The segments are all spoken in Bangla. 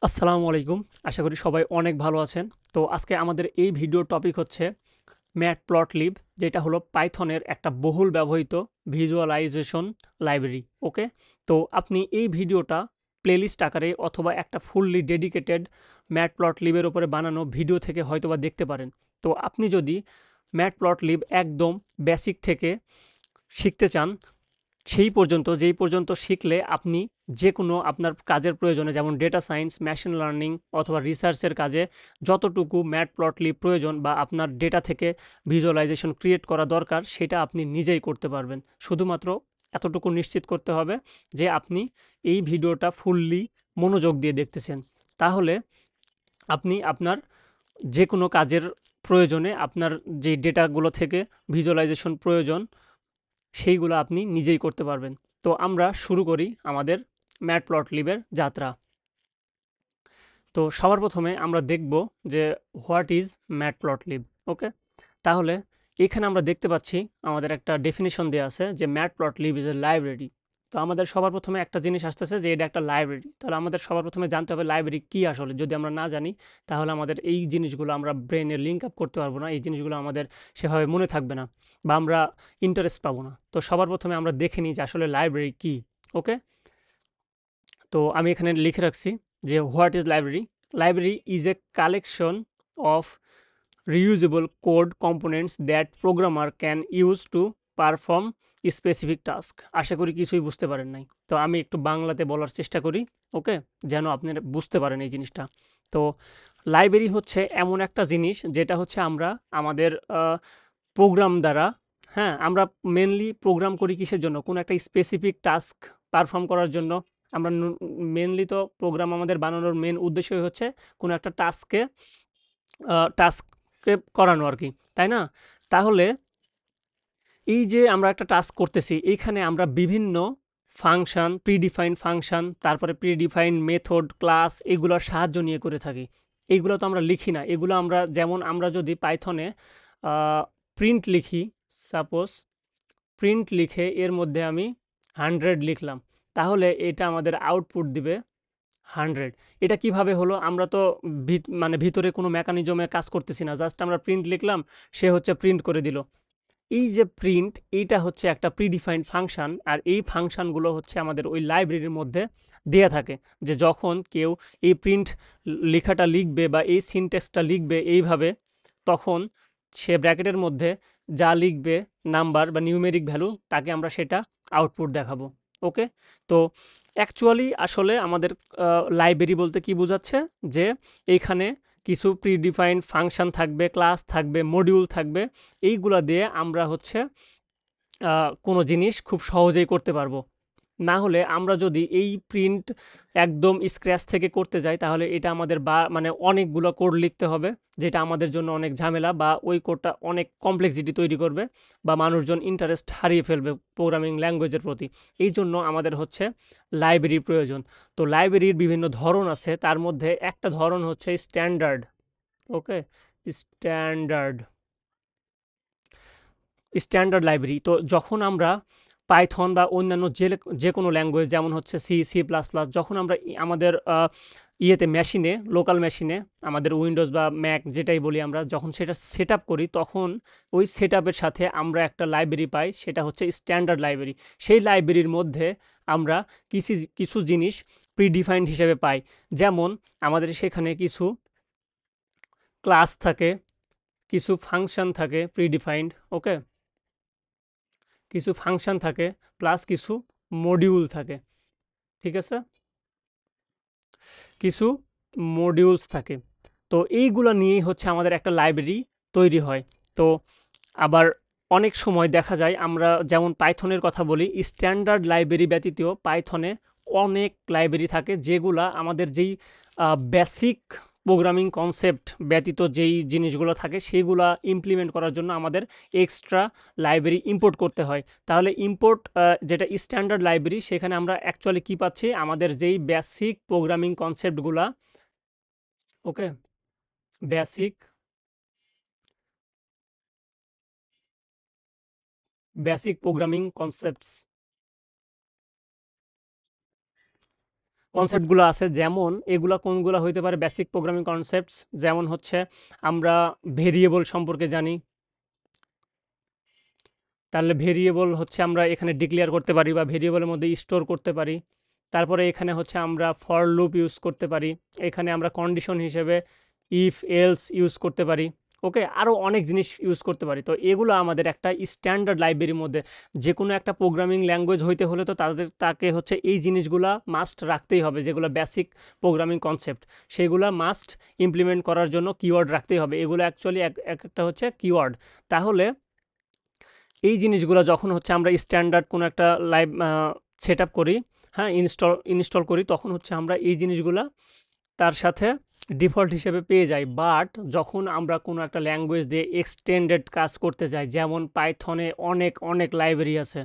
আসসালামু আলাইকুম। আশা করি সবাই অনেক ভালো আছেন। তো আজকে আমাদের এই ভিডিওর টপিক হচ্ছে ম্যাটপ্লটলিব, যেটা হলো পাইথনের একটা বহুল ব্যবহৃত ভিজুয়ালাইজেশন লাইব্রেরি। ওকে? তো আপনি এই ভিডিওটা প্লেলিস্ট আকারে অথবা একটা ফুললি ডেডিকেটেড ম্যাটপ্লটলিবের উপরে বানানো ভিডিও থেকে হয়তোবা দেখতে পারেন। তো আপনি যদি ম্যাটপ্লটলিব একদম বেসিক থেকে শিখতে চান, যেই পর্যন্ত শিখলে আপনি যেকোনো আপনার কাজের প্রয়োজনে, যেমন ডেটা সায়েন্স, মেশিন লার্নিং অথবা রিসার্চের কাজে যতটুকু ম্যাটপ্লটলিব প্রয়োজন বা আপনার ডেটা থেকে ভিজুয়ালাইজেশন ক্রিয়েট করা দরকার, সেটা আপনি নিজেই করতে পারবেন। শুধুমাত্র এতটুকু নিশ্চিত করতে হবে যে আপনি এই ভিডিওটা ফুললি মনোযোগ দিয়ে দেখতেছেন। তাহলে আপনি আপনার যেকোনো কাজের প্রয়োজনে আপনার যে ডেটাগুলো থেকে ভিজুয়ালাইজেশন প্রয়োজন, সেইগুলো আপনি নিজেই করতে পারবেন। তো আমরা শুরু করি আমাদের ম্যাটপ্লটলিবের যাত্রা। তো সবার প্রথমে আমরা দেখব যে হোয়াট ইজ ম্যাটপ্লটলিব। ওকে? তাহলে এখানে আমরা দেখতে পাচ্ছি আমাদের একটা ডেফিনিশন দেওয়া আছে যে ম্যাটপ্লটলিব ইজ এ লাইব্রেরি। তো আমাদের সবার প্রথমে একটা জিনিস আসতেছে যে এটা একটা লাইব্রেরি। তাহলে আমাদের সবার প্রথমে জানতে হবে লাইব্রেরি কি আসলে। যদি আমরা না জানি, তাহলে আমাদের এই জিনিসগুলো আমরা ব্রেনে লিঙ্ক আপ করতে পারবো না। এই জিনিসগুলো আমাদের সেভাবে মনে থাকবে না বা আমরা ইন্টারেস্ট পাবো না। তো সবার প্রথমে আমরা দেখে নিই যে আসলে লাইব্রেরি কি। ওকে? তো আমি এখানে লিখে রাখছি যে what is library. Library is a collection of reusable code components that programmer can use to perform specific task। আশা করি কিছুই বুঝতে পারেন নাই। তো আমি একটু বাংলাতে বলার চেষ্টা করি। ওকে? যেন আপনারা বুঝতে পারেন এই জিনিসটা। তো লাইব্রেরি হচ্ছে এমন একটা জিনিস যেটা হচ্ছে আমরা আমাদের প্রোগ্রাম দ্বারা, হ্যাঁ, আমরা মেনলি প্রোগ্রাম করি কিসের জন্য? কোনো একটা স্পেসিফিক টাস্ক পারফর্ম করার জন্য। আমরা মেনলি তো প্রোগ্রাম আমাদের বানানোর মেন উদ্দেশ্যই হচ্ছে কোনো একটা টাস্ককে করানো আরকি। তাই না? তাহলে এই যে আমরা একটা টাস্ক করতেছি, এইখানে আমরা বিভিন্ন ফাংশন, প্রিডিফাইন্ড ফাংশন, তারপরে প্রিডিফাইন্ড মেথড, ক্লাস, এগুলোর সাহায্য নিয়ে করে থাকি। এইগুলো তো আমরা লিখি না। এগুলো আমরা, যেমন আমরা যদি পাইথনে আ প্রিন্ট লিখি, সাপোজ প্রিন্ট লিখে এর মধ্যে আমি 100 লিখলাম। তাহলে এটা আমাদের আউটপুট দিবে 100। এটা কিভাবে হলো? আমরা তো মানে ভিতরে কোনো মেকানিজমে কাজ করতেছি না। জাস্ট আমরা প্রিন্ট লিখলাম, সে হচ্ছে প্রিন্ট করে দিল। এই যে প্রিন্ট, এইটা হচ্ছে একটা প্রিডিফাইন্ড ফাংশন। আর এই ফাংশনগুলো হচ্ছে আমাদের ওই লাইব্রেরির মধ্যে দেয়া থাকে। যে যখন কেউ এই প্রিন্ট লেখাটা লিখবে বা এই সিনট্যাক্সটা লিখবে এইভাবে, তখন সে ব্র্যাকেটের মধ্যে যা লিখবে, নাম্বার বা নিউমেরিক ভ্যালু, তাকে আমরা সেটা আউটপুট দেখাবো। ওকে? তো অ্যাকচুয়ালি আসলে আমাদের লাইব্রেরি বলতে কি বোঝাচ্ছে? যে এইখানে কিছু প্রিডিফাইন্ড ফাংশন থাকবে, ক্লাস থাকবে, মডিউল থাকবে। এইগুলা দিয়ে আমরা হচ্ছে কোনো জিনিস খুব সহজেই করতে পারবো। না হলে আমরা যদি এই প্রিন্ট একদম স্ক্র্যাচ থেকে করতে যাই, তাহলে এটা আমাদের মানে অনেকগুলো কোড লিখতে হবে, যেটা আমাদের জন্য অনেক ঝামেলা, বা ওই কোডটা অনেক কমপ্লেক্সিটি তৈরি করবে, বা মানুষজন ইন্টারেস্ট হারিয়ে ফেলবে প্রোগ্রামিং ল্যাঙ্গুয়েজের প্রতি। এই জন্য আমাদের হচ্ছে লাইব্রেরির প্রয়োজন। তো লাইব্রেরির বিভিন্ন ধরন আছে, তার মধ্যে একটা ধরন হচ্ছে standard. Okay? Standard standard library. তো যখন আমরা পাইথন বা অন্যান্য যে কোনো ল্যাঙ্গুয়েজ, যেমন হচ্ছে সি, সি প্লাস প্লাস, যখন আমরা আমাদের ইয়েতে মেশিনে, লোকাল মেশিনে, আমাদের উইন্ডোজ বা ম্যাক যেটাই বলি আমরা, যখন সেটা সেট আপ করি, তখন ওই সেট আপের সাথে আমরা একটা লাইব্রেরি পাই, সেটা হচ্ছে স্ট্যান্ডার্ড লাইব্রেরি। সেই লাইব্রেরির মধ্যে আমরা কিছু কিছু জিনিস প্রিডিফাইন্ড হিসেবে পাই। যেমন আমাদের সেখানে কিছু ক্লাস থাকে, কিছু ফাংশন থাকে প্রিডিফাইন্ড। ওকে? কিছু ফাংশন থাকে, প্লাস কিছু মডিউল থাকে। ঠিক আছে? কিছু মডিউলস থাকে। তো এইগুলা নিয়েই হচ্ছে আমাদের একটা লাইব্রেরি তৈরি হয়। তো আবার অনেক সময় দেখা যায়, আমরা যেমন পাইথনের কথা বলি, স্ট্যান্ডার্ড লাইব্রেরি ব্যতীত পাইথনে অনেক লাইব্রেরি থাকে, যেগুলা আমাদের যেই বেসিক প্রোগ্রামিং কনসেপ্ট ব্যতীত যেই জিনিসগুলো থাকে, সেগুলা ইমপ্লিমেন্ট করার জন্য আমাদের এক্সট্রা লাইব্রেরি ইম্পোর্ট করতে হয়। তাহলে ইম্পোর্ট, যেটা স্ট্যান্ডার্ড লাইব্রেরি, সেখানে আমরা অ্যাকচুয়ালি কী পাচ্ছি? আমাদের যেই বেসিক প্রোগ্রামিং কনসেপ্টগুলা, ওকে, বেসিক বেসিক প্রোগ্রামিং কনসেপ্টস কনসেপ্টগুলো আছে, যেমন এগুলা কোনগুলা হইতে পারে বেসিক প্রোগ্রামিং কনসেপ্টস, যেমন হচ্ছে আমরা ভেরিয়েবল সম্পর্কে জানি, তাহলে ভেরিয়েবল হচ্ছে আমরা এখানে ডিক্লেয়ার করতে পারি বা ভেরিয়েবলের মধ্যে স্টোর করতে পারি। তারপরে এখানে হচ্ছে আমরা ফর লুপ ইউজ করতে পারি, এখানে আমরা কন্ডিশন হিসেবে ইফ এলস ইউজ করতে পারি। ওকে, আরও অনেক জিনিস ইউজ করতে পারি। তো এগুলো আমাদের একটা স্ট্যান্ডার্ড লাইব্রেরির মধ্যে, যে কোনো একটা প্রোগ্রামিং ল্যাঙ্গুয়েজ হইতে হলে তো তাকে হচ্ছে এই জিনিসগুলা মাস্ট রাখতেই হবে, যেগুলো বেসিক প্রোগ্রামিং কনসেপ্ট সেগুলো মাস্ট ইমপ্লিমেন্ট করার জন্য কিওয়ার্ড রাখতেই হবে। এগুলো অ্যাকচুয়ালি একটা হচ্ছে কিওয়ার্ড। তাহলে এই জিনিসগুলো যখন হচ্ছে আমরা স্ট্যান্ডার্ড কোনো একটা লাইভ সেট আপ করি, হ্যাঁ, ইনস্টল করি, তখন হচ্ছে আমরা এই জিনিসগুলা তার সাথে ডিফল্ট হিসেবে পেয়ে যাই। বাট যখন আমরা কোনো একটা ল্যাঙ্গুয়েজ দিয়ে এক্সটেন্ডেড কাজ করতে যাই, যেমন পাইথনে অনেক অনেক লাইব্রেরি আছে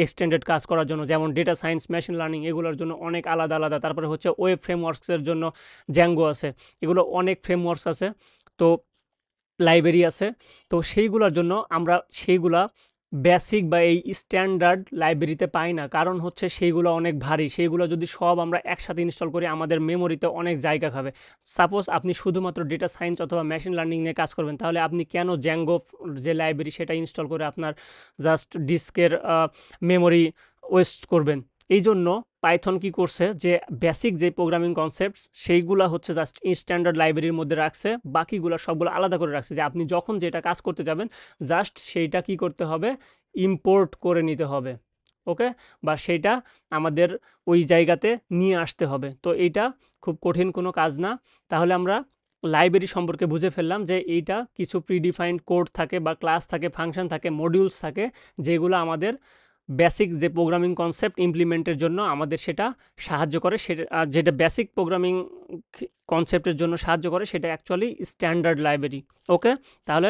এক্সটেন্ডেড কাজ করার জন্য, যেমন ডেটা সায়েন্স, মেশিন লার্নিং, এগুলোর জন্য অনেক আলাদা আলাদা। তারপরে হচ্ছে ওয়েব ফ্রেমওয়ার্কসের জন্য জ্যাঙ্গো আছে, এগুলো অনেক ফ্রেমওয়ার্কস আছে, তো লাইব্রেরি আছে। তো সেইগুলোর জন্য আমরা সেইগুলা বেসিক বা এই স্ট্যান্ডার্ড লাইব্রেরিতে পাই না, কারণ হচ্ছে সেইগুলো অনেক ভারী। সেইগুলো যদি সব আমরা একসাথে ইনস্টল করি আমাদের মেমোরিতে অনেক জায়গা খাবে। সাপোজ আপনি শুধুমাত্র ডেটা সায়েন্স অথবা মেশিন লার্নিং নিয়ে কাজ করবেন, তাহলে আপনি কেন জ্যাঙ্গো যে লাইব্রেরি সেটা ইনস্টল করে আপনার জাস্ট ডিস্কের মেমোরি ওয়েস্ট করবেন? এই জন্য পাইথন কি করছে, যে বেসিক যে প্রোগ্রামিং কনসেপ্টস সেইগুলা হচ্ছে জাস্ট স্ট্যান্ডার্ড লাইব্রেরির মধ্যে রাখছে, বাকিগুলো সবগুলো আলাদা করে রাখছে, যে আপনি যখন যেটা কাজ করতে যাবেন জাস্ট সেইটা কি করতে হবে, ইম্পোর্ট করে নিতে হবে। ওকে, বা সেইটা আমাদের ওই জায়গাতে নিয়ে আসতে হবে। তো এইটা খুব কঠিন কোনো কাজ না। তাহলে আমরা লাইব্রেরি সম্পর্কে বুঝে ফেললাম যে এইটা কিছু প্রিডিফাইন্ড কোড থাকে বা ক্লাস থাকে, ফাংশন থাকে, মডিউলস থাকে, যেগুলো আমাদের বেসিক যে প্রোগ্রামিং কনসেপ্ট ইমপ্লিমেন্টের জন্য আমাদের সেটা সাহায্য করে। সেটা যেটা বেসিক প্রোগ্রামিং কনসেপ্টের জন্য সাহায্য করে সেটা অ্যাকচুয়ালি স্ট্যান্ডার্ড লাইব্রেরি। ওকে, তাহলে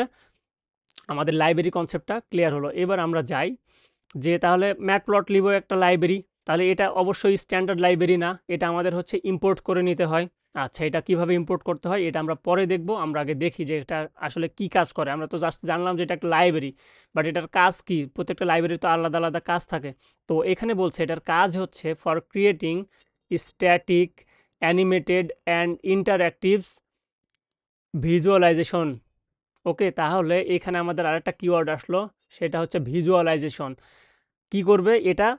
আমাদের লাইব্রেরি কনসেপ্টটা ক্লিয়ার হলো। এবার আমরা যাই যে তাহলে ম্যাটপ্লটলিবও একটা লাইব্রেরি, তাহলে এটা অবশ্যই স্ট্যান্ডার্ড লাইব্রেরি না, এটা আমাদের হচ্ছে ইম্পোর্ট করে নিতে হয়। আচ্ছা, এটা কিভাবে ইম্পোর্ট করতে হয় এটা আমরা পরে দেখব। আমরা আগে দেখি যে এটা আসলে কি কাজ করে। আমরা তো জাস্ট জানলাম যে এটা একটা লাইব্রেরি, বাট এটার কাজ কি? প্রত্যেকটা লাইব্রেরি তো আলাদা আলাদা কাজ থাকে। তো এখানে বলছে এটার কাজ হচ্ছে for creating static animated and interactives visualisation. Okay, তাহলে এখানে আমাদের আরেকটা কিওয়ার্ড আসলো, সেটা হচ্ছে ভিজুয়ালাইজেশন। কি করবে এটা?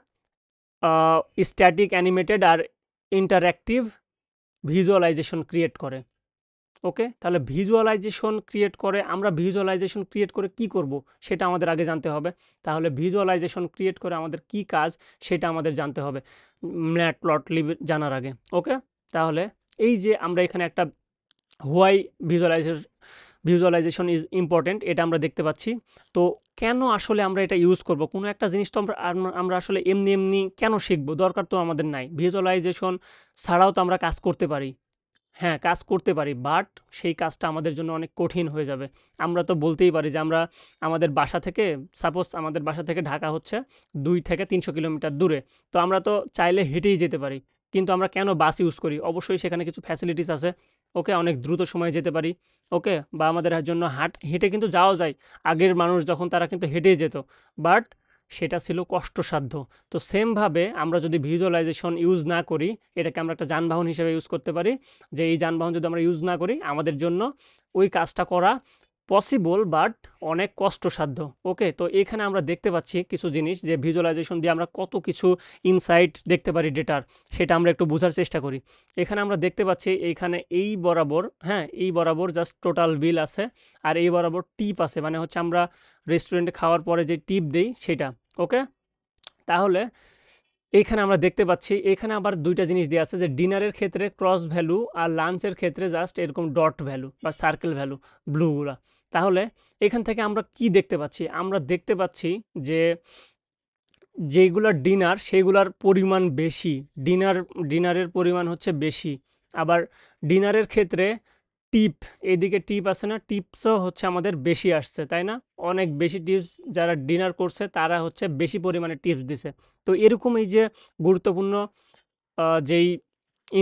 স্ট্যাটিক অ্যানিমেটেড আর ইন্টারঅ্যাক্টিভ ভিজুয়ালাইজেশন ক্রিয়েট করে। ওকে, তাহলে ভিজুয়ালাইজেশন ক্রিয়েট করে। আমরা ভিজুয়ালাইজেশন ক্রিয়েট করে কি করব সেটা আমাদের আগে জানতে হবে। তাহলে ভিজুয়ালাইজেশন ক্রিয়েট করে আমাদের কি কাজ সেটা আমাদের জানতে হবে ম্যাটপ্লটলিব জানার আগে। ওকে, তাহলে এই যে আমরা এখানে একটা হোয়াই ভিজুয়ালাইজেশন ইজ ইম্পর্টেন্ট এটা আমরা দেখতে পাচ্ছি। তো কেন আসলে আমরা এটা ইউজ করব? কোনো একটা জিনিস তো আমরা আসলে এমনি এমনি কেন শিখবো? দরকার তো আমাদের নাই। ভিজুয়ালাইজেশন ছাড়াও তো আমরা কাজ করতে পারি। হ্যাঁ, কাজ করতে পারি, বাট সেই কাজটা আমাদের জন্য অনেক কঠিন হয়ে যাবে। আমরা তো বলতেই পারি যে আমরা আমাদের বাসা থেকে, সাপোজ আমাদের বাসা থেকে ঢাকা হচ্ছে 2 থেকে 300 কিলোমিটার দূরে। তো আমরা তো চাইলে হেঁটেই যেতে পারি, কিন্তু আমরা কেন বাস ইউজ করি? অবশ্যই সেখানে কিছু ফ্যাসিলিটিস আছে। ওকে, অনেক দ্রুত সময়ে যেতে পারি। ওকে, বা আমাদের জন্য হেঁটে কিন্তু যাওয়া যায়। আগের মানুষ যখন তারা কিন্তু হেঁটেই যেত, বাট সেটা ছিল কষ্টসাধ্য। তো সেমভাবে আমরা যদি ভিজুয়ালাইজেশন ইউজ না করি, এটাকে আমরা একটা যানবাহন হিসেবে ইউজ করতে পারি, যে এই যানবাহন যদি আমরা ইউজ না করি আমাদের জন্য ওই কাজটা করা পসিবল, বাট অনেক কষ্টসাধ্য। ওকে, তো এখানে আমরা দেখতে পাচ্ছি কিছু জিনিস, যে ভিজুয়ালাইজেশন দিয়ে আমরা কত কিছু ইনসাইট দেখতে পারি ডেটার, সেটা আমরা একটু বোঝার চেষ্টা করি। এখানে আমরা দেখতে পাচ্ছি এইখানে এই বরাবর, হ্যাঁ, এই বরাবর জাস্ট টোটাল বিল আছে, আর এই বরাবর টিপ আছে, মানে হচ্ছে আমরা রেস্টুরেন্টে খাওয়ার পরে যে টিপ দেই সেটা। ওকে, তাহলে এইখানে আমরা দেখতে পাচ্ছি এখানে আবার দুইটা জিনিস দেওয়া আছে, যে ডিনারের ক্ষেত্রে ক্রস ভ্যালু আর লাঞ্চের ক্ষেত্রে জাস্ট এরকম ডট ভ্যালু বা সার্কেল ভ্যালু ব্লুগুলা। তাহলে এখান থেকে আমরা কি দেখতে পাচ্ছি? আমরা দেখতে পাচ্ছি যে যেগুলা ডিনার সেগুলার পরিমাণ বেশি, ডিনারের পরিমাণ হচ্ছে বেশি। আবার ডিনারের ক্ষেত্রে টিপ, এদিকে টিপ আছে না, টিপসও হচ্ছে আমাদের বেশি আসছে, তাই না? অনেক বেশি টিপস, যারা ডিনার করছে তারা হচ্ছে বেশি পরিমাণে টিপস দিছে। তো এরকম এই যে গুরুত্বপূর্ণ যেই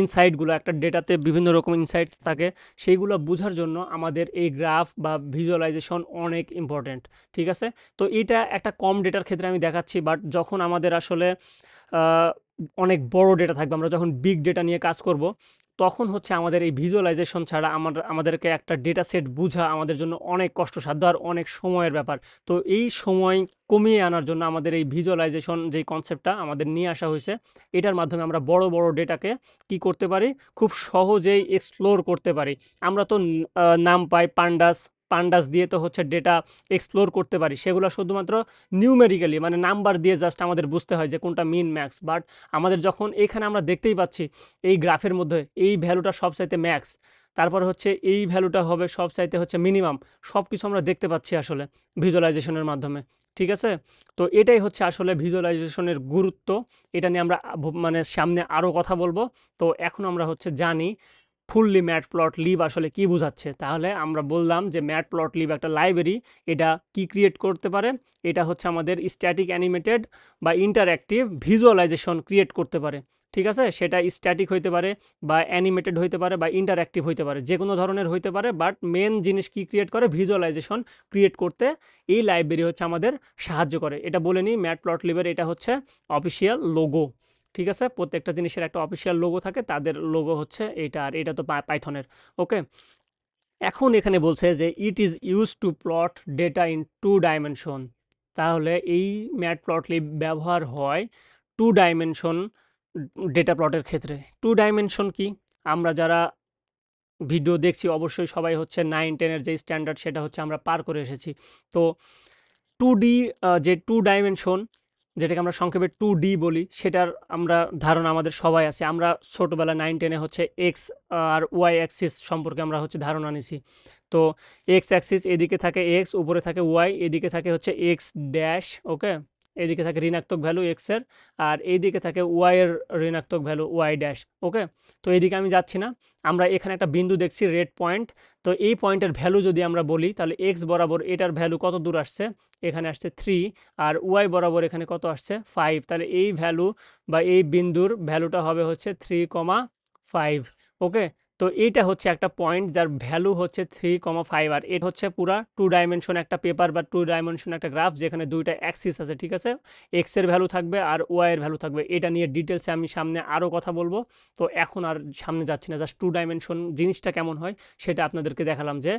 ইনসাইটগুলো, একটা ডেটাতে বিভিন্ন রকম ইনসাইটস থাকে, সেইগুলো বোঝার জন্য আমাদের এই গ্রাফ বা ভিজুয়ালাইজেশন অনেক ইম্পর্ট্যান্ট। ঠিক আছে, তো এটা একটা কম ডেটার ক্ষেত্রে আমি দেখাচ্ছি, বাট যখন আমাদের আসলে অনেক বড় ডেটা থাকবে, আমরা যখন বিগ ডেটা নিয়ে কাজ করব, তখন হচ্ছে আমাদের এই ভিজুয়ালাইজেশন ছাড়া আমাদেরকে একটা ডেটা সেট বোঝা আমাদের জন্য অনেক কষ্টসাধ্য আর অনেক সময়ের ব্যাপার। তো এই সময় কমিয়ে আনার জন্য আমাদের এই ভিজুয়ালাইজেশন যেই কনসেপ্টটা আমাদের নিয়ে আসা হয়েছে, এটার মাধ্যমে আমরা বড় বড় ডেটাকে কি করতে পারি, খুব সহজেই এক্সপ্লোর করতে পারি। আমরা তো নাম পাই পান্ডাস, পান্ডাস দিয়ে তো হচ্ছে ডেটা এক্সপ্লোর করতে পারি, সেগুলো শুধুমাত্র নিউমেরিক্যালি মানে নাম্বার দিয়ে জাস্ট আমাদের বুঝতে হয় যে কোনটা মিন ম্যাক্স। বাট আমাদের যখন এখানে আমরা দেখতেই পাচ্ছি এই গ্রাফের মধ্যে এই ভ্যালুটা সবচাইতে ম্যাক্স, তারপর হচ্ছে এই ভ্যালুটা হবে সবচাইতে হচ্ছে মিনিমাম, সব কিছু আমরা দেখতে পাচ্ছি আসলে ভিজুয়ালাইজেশনের মাধ্যমে। ঠিক আছে, তো এটাই হচ্ছে আসলে ভিজুয়ালাইজেশনের গুরুত্ব। এটা নিয়ে আমরা মানে সামনে আরও কথা বলবো। তো এখন আমরা হচ্ছে জানি ফুললি ম্যাটপ্লটলিব আসলে কি বোঝাচ্ছে। তাহলে আমরা বললাম যে ম্যাটপ্লটলিব একটা লাইব্রেরি। এটা কি ক্রিয়েট করতে পারে, এটা হচ্ছে আমাদের স্ট্যাটিক অ্যানিমেটেড বা ইন্টারঅ্যাক্টিভ ভিজুয়ালাইজেশন ক্রিয়েট করতে পারে। ঠিক আছে, সেটা স্ট্যাটিক হইতে পারে বা অ্যানিমেটেড হইতে পারে বা ইন্টারঅ্যাক্টিভ হইতে পারে, যে কোনো ধরনের হইতে পারে। বাট মেন জিনিস কি ক্রিয়েট করে, ভিজুয়ালাইজেশন ক্রিয়েট করতে এই লাইব্রেরি হচ্ছে আমাদের সাহায্য করে। এটা বলে নিই, ম্যাটপ্লটলিবের এটা হচ্ছে অফিসিয়াল লোগো। ঠিক আছে, প্রত্যেকটা জিনিসের একটা অফিসিয়াল লোগো থাকে, তাদের লোগো হচ্ছে এইটা, আর এটা তো পাইথনের। ওকে, এখন এখানে বলছে যে it is use to plot data in 2 dimension. তাহলে এই ম্যাটপ্লটলিব ব্যবহার হয় 2 ডাইমেনশন ডেটা প্লটের ক্ষেত্রে। 2 ডাইমেনশন কি, আমরা যারা ভিডিও দেখছি অবশ্যই সবাই হচ্ছে 9-10-এর যে স্ট্যান্ডার্ড সেটা হচ্ছে আমরা পার করে এসেছি। তো 2D, যে 2 ডাইমেনশন যেটাকে আমরা সংক্ষেপে 2D বলি, সেটার আমরা ধারণা আমাদের সবাই আছে। আমরা ছোটোবেলা 9-10-এ হচ্ছে এক্স আর ওয়াই অ্যাক্সিস সম্পর্কে আমরা হচ্ছে ধারণা নিছি। তো এক্স অ্যাক্সিস এদিকে থাকে এক্স, উপরে থাকে ওয়াই, এদিকে থাকে হচ্ছে এক্স ড্যাশ। ওকে, এদিকে থাকে ঋণাত্মক ভ্যালু এক্সের, আর এইদিকে থাকে ওয়াইয়ের ঋণাত্মক ভ্যালু ওয়াই ড্যাশ। ওকে, তো এইদিকে আমি যাচ্ছি না, আমরা এখানে একটা বিন্দু দেখছি রেড পয়েন্ট। তো এই পয়েন্টের ভ্যালু যদি আমরা বলি, তাহলে এক্স বরাবর এটার ভ্যালু কত দূর আসছে, এখানে আসছে 3, আর ওয়াই বরাবর এখানে কত আসছে 5। তাহলে এই ভ্যালু বা এই বিন্দুর ভ্যালুটা হবে হচ্ছে 3,5। ওকে, তো এইটা হচ্ছে একটা পয়েন্ট যার ভ্যালু হচ্ছে 3,5, আর এটা হচ্ছে পুরা 2 ডাইমেনশন একটা পেপার বা 2 ডাইমেনশন একটা গ্রাফ, যেখানে দুইটা অ্যাক্সিস আছে। ঠিক আছে, এক্স এর ভ্যালু থাকবে আর ওয়াই এর ভ্যালু থাকবে। এটা নিয়ে ডিটেলসে আমি সামনে আরও কথা বলবো। তো এখন আর সামনে যাচ্ছি না, জাস্ট 2 ডাইমেনশন জিনিসটা কেমন হয় সেটা আপনাদেরকে দেখালাম যে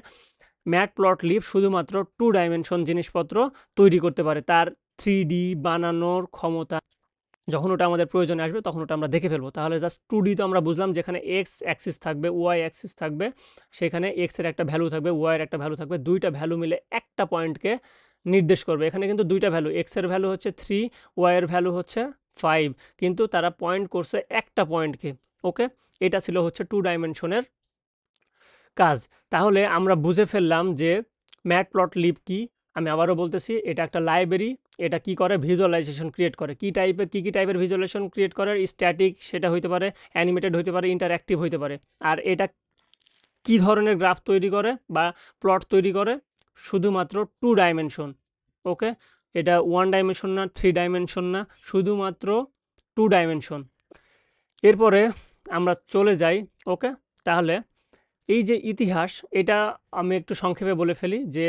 ম্যাটপ্লটলিব শুধুমাত্র 2 ডাইমেনশন জিনিসপত্র তৈরি করতে পারে। তার 3D বানানোর ক্ষমতা যখন ওটা আমাদের প্রয়োজনে আসবে তখন ওটা আমরা দেখে ফেলবো। তাহলে জাস্ট 2D তো আমরা বুঝলাম, যেখানে এক্স অ্যাক্সিস থাকবে, ওয়াই অ্যাক্সিস থাকবে, সেখানে এক্স এর একটা ভ্যালু থাকবে, ওয়াই এর একটা ভ্যালু থাকবে, দুইটা ভ্যালু মিলে একটা পয়েন্টকে নির্দেশ করবে। এখানে কিন্তু দুইটা ভ্যালু, এক্স এর ভ্যালু হচ্ছে 3, ওয়াই এর ভ্যালু হচ্ছে 5, কিন্তু তারা পয়েন্ট করছে একটা পয়েন্টকে। ওকে, এটা ছিল হচ্ছে 2 ডাইমেনশনের কাজ। তাহলে আমরা বুঝে ফেললাম যে ম্যাটপ্লটলিব কি। আমি আবারও বলতেছি, এটা একটা লাইব্রেরি। এটা কি করে, ভিজুয়ালাইজেশন ক্রিয়েট করে। কি টাইপের, কি টাইপের ভিজুয়ালাইজেশন ক্রিয়েট করে, স্ট্যাটিক সেটা হইতে পারে, অ্যানিমেটেড হইতে পারে, ইন্টারঅ্যাক্টিভ হইতে পারে। আর এটা কি ধরনের গ্রাফ তৈরি করে বা প্লট তৈরি করে, শুধুমাত্র 2 ডাইমেনশন। ওকে, এটা 1 ডাইমেনশন না, 3 ডাইমেনশন না, শুধুমাত্র 2 ডাইমেনশন। এরপরে আমরা চলে যাই। ওকে, তাহলে এই যে ইতিহাস, এটা আমি একটু সংক্ষেপে বলে ফেলি যে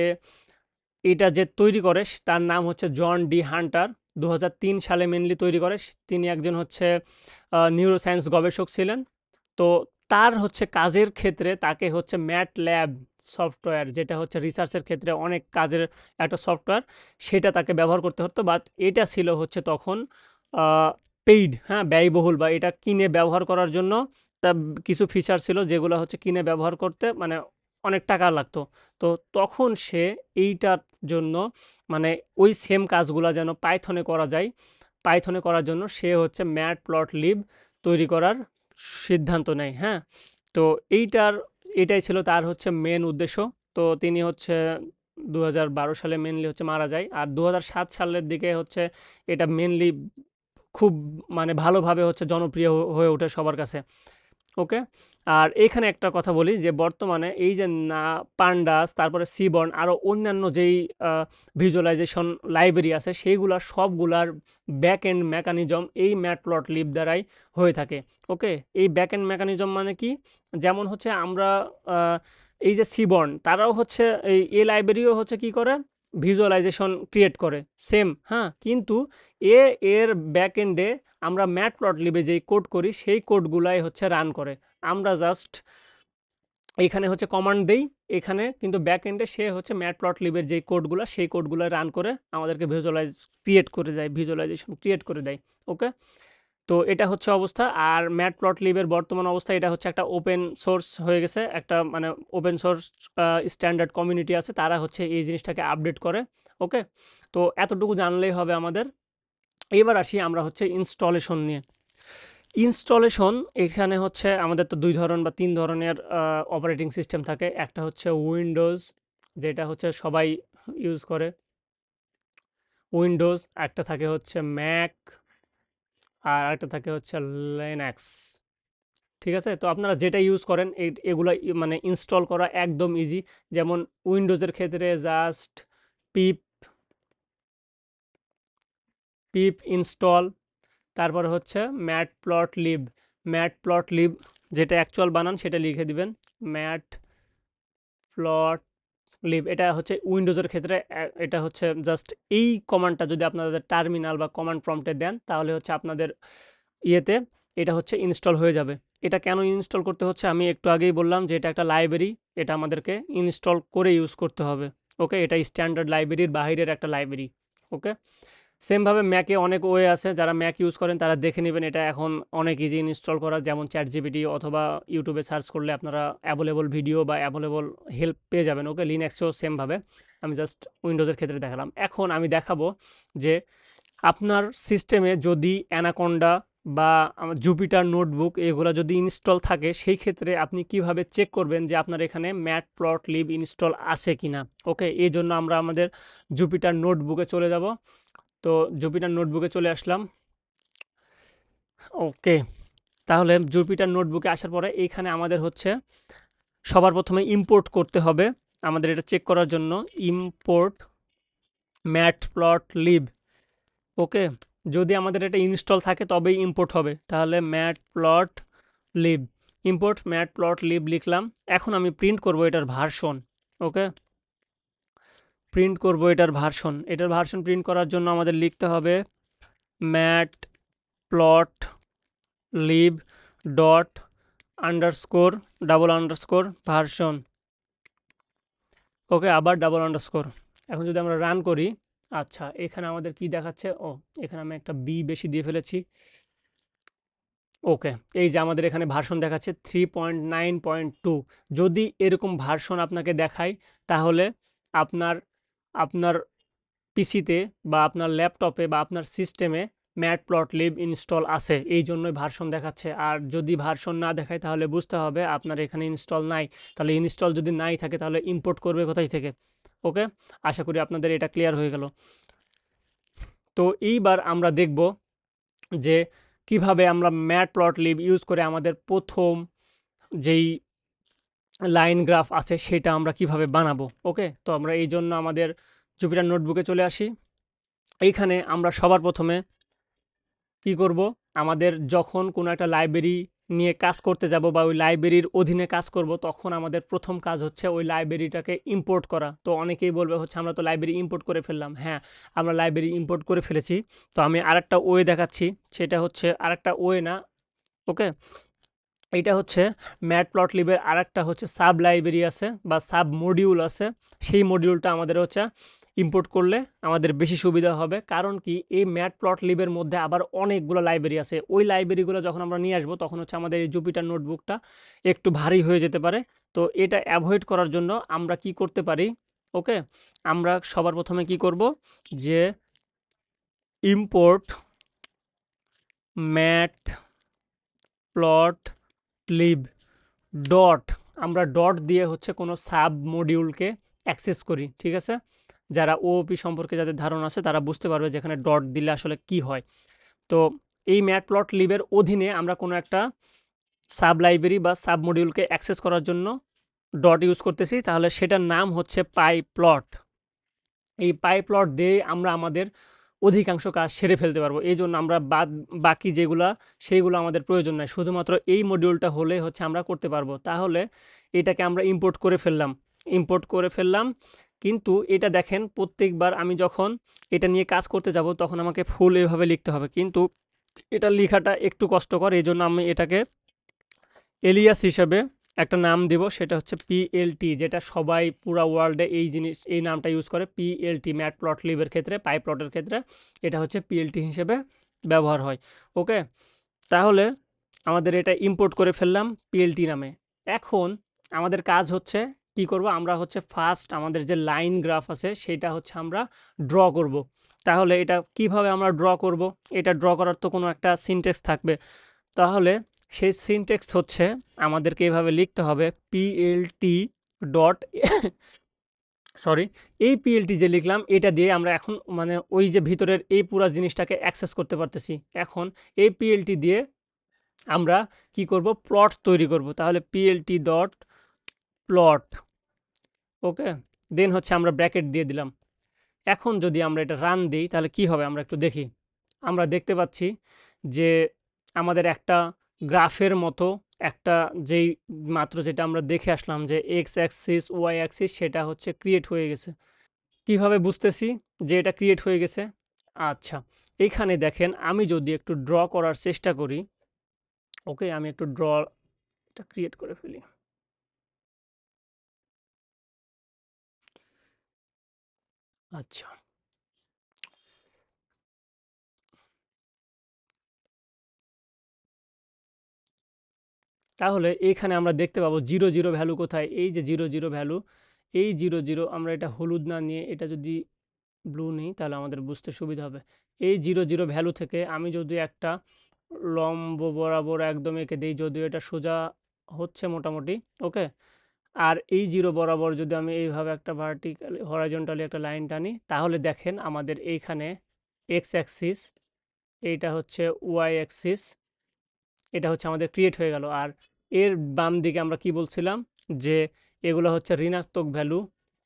এটা যে তৈরি করে তার নাম হচ্ছে জন ডি হান্টার। 2003 সালে মেনলি তৈরি করে। তিনি একজন হচ্ছে নিউরোসায়েন্স গবেষক ছিলেন। তো তার হচ্ছে কাজের ক্ষেত্রে তাকে হচ্ছে ম্যাট ল্যাব সফটওয়্যার, যেটা হচ্ছে রিসার্চের ক্ষেত্রে অনেক কাজের একটা সফটওয়্যার, সেটা তাকে ব্যবহার করতে হতো। বাট এটা ছিল হচ্ছে তখন পেইড, হ্যাঁ, ব্যয়বহুল, বা এটা কিনে ব্যবহার করার জন্য তা কিছু ফিচার ছিল যেগুলো হচ্ছে কিনে ব্যবহার করতে মানে অনেক টাকা লাগতো। তো তখন সে এইটার জন্য মানে ওই সেম কাজগুলো যেন পাইথনে করা যায়, পাইথনে করার জন্য সে হচ্ছে ম্যাটপ্লটলিব তৈরি করার সিদ্ধান্ত নেয়। হ্যাঁ, তো এটাই ছিল তার হচ্ছে মেন উদ্দেশ্য। তো তিনি হচ্ছে 2012 সালে মেনলি হচ্ছে মারা যায়, আর 2007 সালের দিকে হচ্ছে এটা মেনলি খুব মানে ভালোভাবে হচ্ছে জনপ্রিয় হয়ে ওঠে সবার কাছে। ওকে, আর এখানে একটা কথা বলি যে বর্তমানে এই যে না পান্ডাস, তারপরে সিবর্ন, আরও অন্যান্য যেই ভিজুয়ালাইজেশন লাইব্রেরি আছে, সেইগুলা সবগুলার ব্যাক এন্ড মেকানিজম এই ম্যাটপ্লটলিব দ্বারাই হয়ে থাকে। ওকে, এই ব্যাক এন্ড মেকানিজম মানে কি, যেমন হচ্ছে আমরা এই যে সিবর্ন, তারাও হচ্ছে এই লাইব্রেরিও হচ্ছে কি করে, ভিজুয়ালাইজেশন ক্রিয়েট করে সেম। হ্যাঁ, কিন্তু এর ব্যাক এন্ডে আমরা ম্যাটপ্লটলিবে যেই কোড করি সেই কোডগুলাই হচ্ছে রান করে। আমরা জাস্ট এখানে হচ্ছে কমান্ড দেই, এখানে কিন্তু ব্যাক এন্ডে সে হচ্ছে ম্যাটপ্লটলিবের যেই কোডগুলো সেই কোডগুলো রান করে আমাদেরকে ভিজুয়ালাইজেশন ক্রিয়েট করে দেয়। ওকে, তো এটা হচ্ছে অবস্থা। আর ম্যাটপ্লটলিবের বর্তমান অবস্থা এটা হচ্ছে একটা ওপেন সোর্স হয়ে গেছে, একটা মানে ওপেন সোর্স স্ট্যান্ডার্ড কমিউনিটি আছে, তারা হচ্ছে এই জিনিসটাকে আপডেট করে। ওকে, তো এতটুকু জানলেই হবে আমাদের। এবার আসি আমরা হচ্ছে ইনস্টলেশন নিয়ে। ইনস্টলেশন এখানে হচ্ছে আমাদের তো ২ ধরন বা ৩ ধরনের অপারেটিং সিস্টেম থাকে। একটা হচ্ছে উইন্ডোজ, যেটা হচ্ছে সবাই ইউজ করে উইন্ডোজ, একটা থাকে হচ্ছে ম্যাক, আর একটা থাকে হচ্ছে লিনাক্স। ঠিক আছে? তো আপনারা যেটা ইউজ করেন এগুলা মানে ইনস্টল করা একদম ইজি। যেমন উইন্ডোজের ক্ষেত্রে জাস্ট পিপ পিপ ইনস্টল, তারপর হচ্ছে ম্যাটপ্লটলিব যেটা অ্যাকচুয়াল বানান সেটা লিখে দিবেন, ম্যাটপ্লটলিব। এটা হচ্ছে উইন্ডোজের ক্ষেত্রে এটা হচ্ছে জাস্ট এই কমান্ডটা যদি আপনাদের টার্মিনাল বা কমান্ড প্রম্পটে দেন তাহলে হচ্ছে আপনাদের ইয়েতে এটা হচ্ছে ইনস্টল হয়ে যাবে। এটা কেন ইনস্টল করতে হচ্ছে আমি একটু আগেই বললাম যে এটা একটা লাইব্রেরি, এটা আমাদেরকে ইনস্টল করে ইউজ করতে হবে। ওকে, এটা স্ট্যান্ডার্ড লাইব্রেরির বাহিরের একটা লাইব্রেরি। ওকে, সেমভাবে ম্যাকে অনেক ওয়ে আছে, যারা ম্যাক ইউজ করেন তারা দেখে নেবেন, এটা এখন অনেক ইজি ইনস্টল করা। যেমন চ্যাটজিপিটি অথবা ইউটিউবে সার্চ করলে আপনারা অ্যাভেলেবল ভিডিও বা অ্যাভেলেবল হেল্প পেয়ে যাবেন। ওকে, লিনাক্সেও সেমভাবে। আমি জাস্ট উইন্ডোজের ক্ষেত্রে দেখালাম। এখন আমি দেখাবো যে আপনার সিস্টেমে যদি অ্যানাকোন্ডা বা জুপিটার নোটবুক এগুলো যদি ইনস্টল থাকে, সেই ক্ষেত্রে আপনি কিভাবে চেক করবেন যে আপনার এখানে ম্যাটপ্লটলিব ইনস্টল আছে কিনা। ওকে, এই জন্য আমরা আমাদের জুপিটার নোটবুকে চলে যাব। তো জুপিটার নোটবুকে চলে আসলাম। ওকে, তাহলে জুপিটার নোটবুকে আসার পরে এইখানে আমাদের হচ্ছে সবার প্রথমে ইম্পোর্ট করতে হবে। আমাদের এটা চেক করার জন্য ইম্পোর্ট ম্যাটপ্লটলিব। ওকে, যদি আমাদের এটা ইনস্টল থাকে তবেই ইম্পোর্ট হবে। তাহলে ইম্পোর্ট ম্যাটপ্লটলিব লিখলাম। এখন আমি প্রিন্ট করব এটার ভার্সন। ওকে, প্রিন্ট করব এটার ভার্সন প্রিন্ট করার জন্য আমাদের লিখতে হবে matplotlib dot underscore double underscore version. Okay, আবার ডাবল আন্ডারস্কোর। এখন যদি আমরা রান করি, আচ্ছা এখানে আমাদের কি দেখাচ্ছে, ও এখানে আমি একটা বি বেশি দিয়ে ফেলেছি। ওকে, এই যে আমাদের এখানে ভার্সন দেখাচ্ছে 3.9.2। যদি এরকম ভার্সন আপনাকে দেখায় তাহলে আপনার আপনার পিসিতে বা আপনার ল্যাপটপে বা আপনার সিস্টেমে ম্যাটপ্লটলিব ইনস্টল আছে, এই জন্যই ভার্সন দেখাচ্ছে। আর যদি ভার্সন না দেখায় তাহলে বুঝতে হবে আপনার এখানে ইনস্টল নাই। তাহলে ইনস্টল যদি নাই থাকে তাহলে ইম্পোর্ট করবে কোথায় থেকে। ওকে, আশা করি আপনাদের এটা ক্লিয়ার হয়ে গেল। তো এইবার আমরা দেখব যে কিভাবে আমরা ম্যাটপ্লটলিব ইউজ করে আমাদের প্রথম যেই লাইন গ্রাফ আছে সেটা আমরা কিভাবে বানাবো। ওকে, তো আমরা এই জন্য আমাদের জুপিটার নোটবুকে চলে আসি। এইখানে আমরা সবার প্রথমে কি করব, আমাদের যখন কোনো একটা লাইব্রেরি নিয়ে কাজ করতে যাব বা ওই লাইব্রেরির অধীনে কাজ করব, তখন আমাদের প্রথম কাজ হচ্ছে ওই লাইব্রেরিটাকে ইম্পোর্ট করা। তো অনেকেই বলবে হচ্ছে আমরা তো লাইব্রেরি ইম্পোর্ট করে ফেললাম। হ্যাঁ, আমরা লাইব্রেরি ইম্পোর্ট করে ফেলেছি। তো আমি আরেকটা ওয়ে দেখাচ্ছি, সেটা হচ্ছে আরেকটা ওয়ে না। ওকে, এইটা হচ্ছে ম্যাটপ্লটলিবের আরেকটা হচ্ছে সাব লাইব্রেরি আছে বা সাব মডিউল আছে। সেই মডিউলটা আমাদের হচ্ছে ইম্পোর্ট করলে আমাদের বেশি সুবিধা হবে। কারণ কি, এই ম্যাটপ্লটলিবের মধ্যে আবার অনেকগুলো লাইব্রেরি আছে। ওই লাইব্রেরিগুলো যখন আমরা নিয়ে আসবো তখন হচ্ছে আমাদের এই জুপিটার নোটবুকটা একটু ভারী হয়ে যেতে পারে। তো এটা অ্যাভয়েড করার জন্য আমরা কি করতে পারি, ওকে, আমরা সবার প্রথমে কি করব যে ইম্পোর্ট ম্যাটপ্লটলিব ডট, আমরা ডট দিয়ে হচ্ছে কোনো সাব মডিউলকে অ্যাক্সেস করি। ঠিক আছে, যারা ওওপি সম্পর্কে যাদের ধারণা আছে তারা বুঝতে পারবে যেখানে ডট দিলে আসলে কি হয়। তো এই ম্যাটপ্লটলিবের অধীনে আমরা কোনো একটা সাব লাইব্রেরি বা সাব মডিউলকে অ্যাক্সেস করার জন্য ডট ইউজ করতেছি, তাহলে সেটার নাম হচ্ছে পাইপ্লট। এই পাইপ্লট দিয়ে আমরা আমাদের অধিকাংশ কাজ সেরে ফেলতে পারবো। এই জন্য আমরা বাকি যেগুলা সেইগুলো আমাদের প্রয়োজন নাই, শুধুমাত্র এই মডিউলটা হলে হচ্ছে আমরা করতে পারবো। তাহলে এটাকে আমরা ইম্পোর্ট করে ফেললাম। কিন্তু এটা দেখেন, প্রত্যেকবার আমি যখন এটা নিয়ে কাজ করতে যাব তখন আমাকে ফুল এভাবে লিখতে হবে। কিন্তু এটা লেখাটা একটু কষ্টকর, এই জন্য আমি এটাকে এলিয়াস হিসেবে একটা নাম দিব, সেটা হচ্ছে পিএলটি, যেটা সবাই পুরা ওয়ার্ল্ডে এই নামটা ইউজ করে। পিএলটি ম্যাট প্লট লিভের ক্ষেত্রে, পাই প্লটের ক্ষেত্রে এটা হচ্ছে পিএলটি হিসেবে ব্যবহার হয়। ওকে, তাহলে আমাদের এটা ইম্পোর্ট করে ফেললাম পিএলটি নামে। এখন আমাদের কাজ হচ্ছে কি করব, আমরা হচ্ছে ফার্স্ট আমাদের যে লাইন গ্রাফ আছে সেটা হচ্ছে আমরা ড্র করব। তাহলে এটা কিভাবে আমরা ড্র করব, এটা ড্র করার তো কোনো একটা সিনটেক্স থাকবে। তাহলে সেই সিনটেক্স হচ্ছে আমাদেরকে এভাবে লিখতে হবে, পিএলটি ডট সরি, এই পিএলটি যে লিখলাম এটা দিয়ে আমরা এখন মানে ওই যে ভিতরের এই পুরো জিনিসটাকে অ্যাক্সেস করতে পারতেছি। এখন এই পিএলটি দিয়ে আমরা কি করব, প্লট তৈরি করব। তাহলে পিএলটি ডট প্লট, ওকে, দেন হচ্ছে আমরা ব্র্যাকেট দিয়ে দিলাম। এখন যদি আমরা এটা রান দিই তাহলে কি হবে আমরা একটু দেখি। আমরা দেখতে পাচ্ছি যে আমাদের একটা গ্রাফের মতো একটা যেই মাত্র যেটা আমরা দেখে আসলাম যে এক্স অ্যাক্সিস ওয়াই অ্যাক্সিস সেটা হচ্ছে ক্রিয়েট হয়ে গেছে। কিভাবে বুঝতেছি যে এটা ক্রিয়েট হয়ে গেছে? আচ্ছা, এইখানে দেখেন আমি যদি একটু ড্র করার চেষ্টা করি, ওকে, আমি একটু ড্রটা ক্রিয়েট করে ফেলি। আচ্ছা, তাহলে এইখানে আমরা দেখতে পাবো জিরো জিরো ভ্যালু কোথায়, এই যে জিরো জিরো ভ্যালু, এই জিরো জিরো আমরা এটা হলুদ না নিয়ে এটা যদি ব্লু নিই তাহলে আমাদের বুঝতে সুবিধা হবে। এই জিরো জিরো ভ্যালু থেকে আমি যদি একটা লম্ব বরাবর একদম এঁকে দিই, যদিও এটা সোজা হচ্ছে মোটামুটি, ওকে, আর এই জিরো বরাবর যদি আমি এইভাবে একটা ভার্টিক্যালি হরাইজন্টালি একটা লাইন টানি, তাহলে দেখেন আমাদের এইখানে এক্স অ্যাক্সিস, এইটা হচ্ছে ওয়াই অ্যাক্সিস, এটা হচ্ছে আমাদের ক্রিয়েট হয়ে গেল। আর এর বাম দিকে আমরা কি বলছিলাম যে এগুলো হচ্ছে ঋণাত্মক ভ্যালু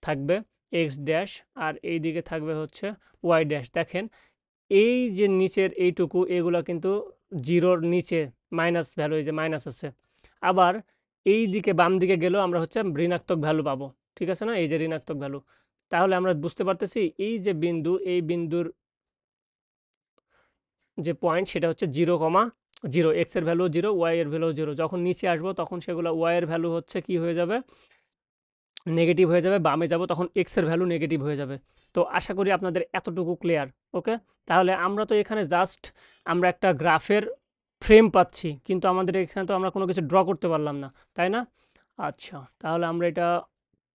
থাকবে এক্স ড্যাশ, আর এই দিকে থাকবে হচ্ছে ওয়াই ড্যাশ। দেখেন এই যে নিচের এইটুকু এগুলো কিন্তু জিরোর নিচে মাইনাস ভ্যালু, এই যে মাইনাস আছে। আবার এই দিকে বাম দিকে গেলেও আমরা হচ্ছে ঋণাত্মক ভ্যালু পাবো, ঠিক আছে না, এই যে ঋণাত্মক ভ্যালু। তাহলে আমরা বুঝতে পারতেছি এই যে বিন্দু, এই বিন্দুর যে পয়েন্ট সেটা হচ্ছে 0,0, এক্স এর ভ্যালু 0, ওয়াই এর ভ্যালু 0। যখন নিচে আসবো তখন সেগুলো ওয়াই এর ভ্যালু হচ্ছে কি হয়ে যাবে, নেগেটিভ হয়ে যাবে, বামে যাব তখন এক্স এর ভ্যালু নেগেটিভ হয়ে যাবে। তো আশা করি আপনাদের এতটুকু ক্লিয়ার। ওকে, তাহলে আমরা তো এখানে জাস্ট আমরা একটা গ্রাফের ফ্রেম পাচ্ছি, কিন্তু আমাদের এখানে তো আমরা কোনো কিছু ড্র করতে পারলাম না, তাই না? আচ্ছা, তাহলে আমরা এটা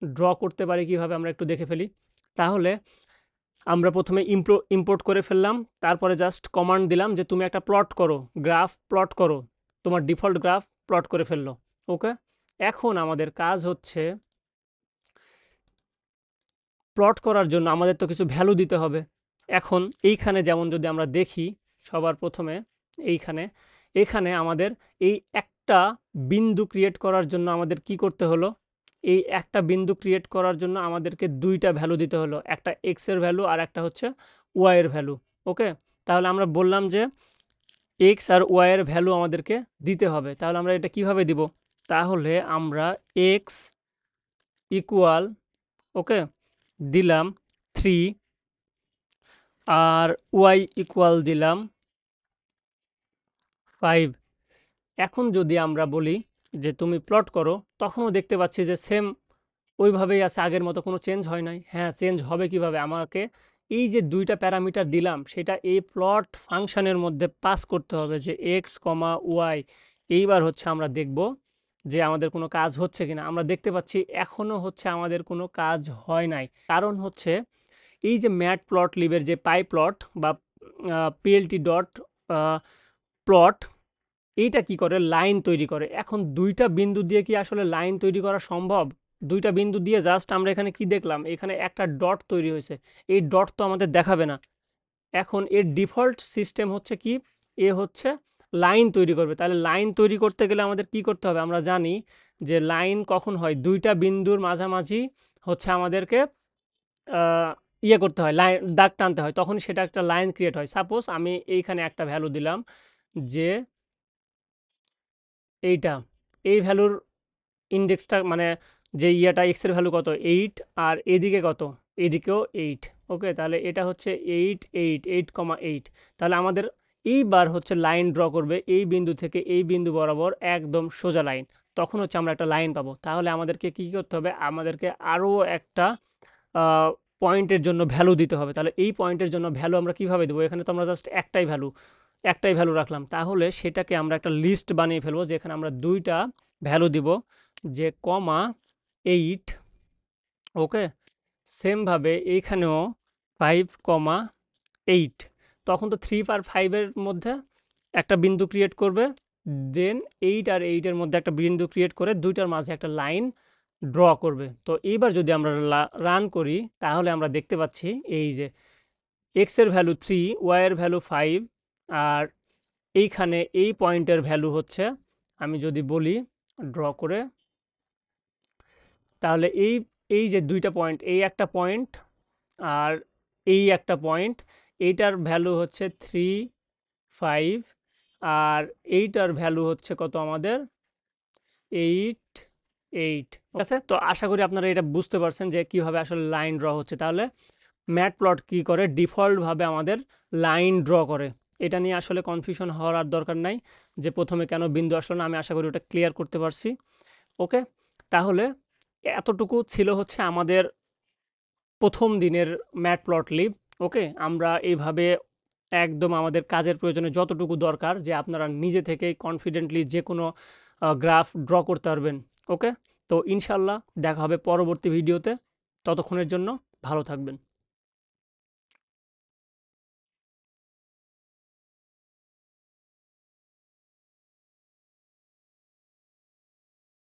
ড্র করতে পারি কিভাবে আমরা একটু দেখে ফেলি। তাহলে আমরা প্রথমে ইম্পোর্ট করে ফেললাম, তারপরে জাস্ট কমান্ড দিলাম যে তুমি একটা প্লট করো, গ্রাফ প্লট করো, তোমার ডিফল্ট গ্রাফ প্লট করে ফেললো। ওকে, এখন আমাদের কাজ হচ্ছে প্লট করার জন্য আমাদের তো কিছু ভ্যালু দিতে হবে। এখন এইখানে যেমন যদি আমরা দেখি, সবার প্রথমে এইখানে এখানে আমাদের এই একটা বিন্দু ক্রিয়েট করার জন্য আমাদের কি করতে হলো, এই একটা বিন্দু ক্রিয়েট করার জন্য আমাদেরকে দুইটা ভ্যালু দিতে হলো, একটা এক্স এর ভ্যালু আর একটা হচ্ছে ওয়াই এর ভ্যালু। ওকে, তাহলে আমরা বললাম যে এক্স আর ওয়াই এর ভ্যালু আমাদেরকে দিতে হবে। তাহলে আমরা এটা কিভাবে দিব, তাহলে আমরা এক্স ইকুয়াল, ওকে, দিলাম 3 আর ওয়াই ইকুয়াল দিলাম 5। এখন যদি আমরা বলি যে তুমি প্লট করো, তখনও দেখতে পাচ্ছি যে সেম ওইভাবেই আছে, আগের মতো কোনো চেঞ্জ হয় নাই। হ্যাঁ, চেঞ্জ হবে কিভাবে, আমাকে এই যে দুইটা প্যারামিটার দিলাম সেটা এই প্লট ফাংশনের মধ্যে পাস করতে হবে, যে এক্স কমা ওয়াই। এইবার হচ্ছে আমরা দেখব যে আমাদের কোনো কাজ হচ্ছে কিনা। আমরা দেখতে পাচ্ছি এখনও হচ্ছে আমাদের কোনো কাজ হয় নাই, কারণ হচ্ছে এই যে ম্যাট প্লট লিভের যে পাই প্লট বা পিএলটি ডট প্লট, এইটা কি করে, লাইন তৈরি করে। এখন দুইটা বিন্দু দিয়ে কি আসলে লাইন তৈরি করা সম্ভব? দুইটা বিন্দু দিয়ে জাস্ট আমরা এখানে কি দেখলাম, এখানে একটা ডট তৈরি হয়েছে, এই ডট তো আমাদের দেখাবে না। এখন এর ডিফল্ট সিস্টেম হচ্ছে কি, এ হচ্ছে লাইন তৈরি করবে। তাহলে লাইন তৈরি করতে গেলে আমাদের কি করতে হবে, আমরা জানি যে লাইন কখন হয়, দুইটা বিন্দুর মাঝামাঝি হচ্ছে আমাদেরকে ইয়ে করতে হয়, লাইন দাগ টানতে হয়, তখন সেটা একটা লাইন ক্রিয়েট হয়। সাপোজ আমি এইখানে একটা ভ্যালু দিলাম যে এইটা, এই ভ্যালুর ইন্ডেক্সটা মানে যে ইয়েটা এক্স এর ভ্যালু কত 8, আর এদিকে কত, এদিকেও 8। ওকে, তাহলে এটা হচ্ছে 8 8 8,8। তাহলে আমাদের এইবার হচ্ছে লাইন ড্র করবে এই বিন্দু থেকে এই বিন্দু বরাবর একদম সোজা লাইন। তখন হচ্ছে আমরা একটা লাইন পাবো। তাহলে আমাদেরকে কি করতে হবে? আমাদেরকে আরও একটা পয়েন্টের জন্য ভ্যালু দিতে হবে। তাহলে এই পয়েন্টের জন্য ভ্যালু আমরা কিভাবে দেবো? এখানে তো আমরা জাস্ট একটাই ভ্যালু রাখলাম। তাহলে সেটাকে আমরা একটা লিস্ট বানিয়ে ফেলবো, যেখানে আমরা দুইটা ভ্যালু দিব, যে কমা 8, ওকে। সেমভাবে এইখানেও 5,8। তখন তো 3 আর 5-এর মধ্যে একটা বিন্দু ক্রিয়েট করবে, দেন 8 আর 8-এর মধ্যে একটা বিন্দু ক্রিয়েট করে দুইটার মাঝে একটা লাইন ড্র করবে। তো এইবার যদি আমরা রান করি, তাহলে আমরা দেখতে পাচ্ছি এই যে এক্স এর ভ্যালু 3, ওয়াই এর ভ্যালু 5, আর এইখানে এই পয়েন্টের ভ্যালু হচ্ছে, আমি যদি বলি ড্র করে, তাহলে এই যে দুইটা পয়েন্ট, এই একটা পয়েন্ট আর এই একটা পয়েন্ট, এইটার ভ্যালু হচ্ছে 3, 5, আর এইটার ভ্যালু হচ্ছে কত আমাদের 8, 8। ঠিক আছে, তো আশা করি আপনারা এটা বুঝতে পারছেন যে কিভাবে আসলে লাইন ড্র হচ্ছে। তাহলে ম্যাটপ্লট কি করে? ডিফল্টভাবে আমাদের লাইন ড্র করে। এটা নিয়ে আসলে কনফিউশন হওয়ার আর দরকার নাই যে প্রথমে কেন বিন্দু আসলো না। আমি আশা করি ওটা ক্লিয়ার করতে পারছি। ওকে, তাহলে এতটুকু ছিল হচ্ছে আমাদের প্রথম দিনের ম্যাটপ্লটলিব। ওকে, আমরা এইভাবে একদম আমাদের কাজের প্রয়োজনে যতটুকু দরকার, যে আপনারা নিজে থেকেই কনফিডেন্টলি যে কোনো গ্রাফ ড্র করতে পারবেন। ওকে, তো ইনশাল্লাহ দেখা হবে পরবর্তী ভিডিওতে। ততক্ষণের জন্য ভালো থাকবেন।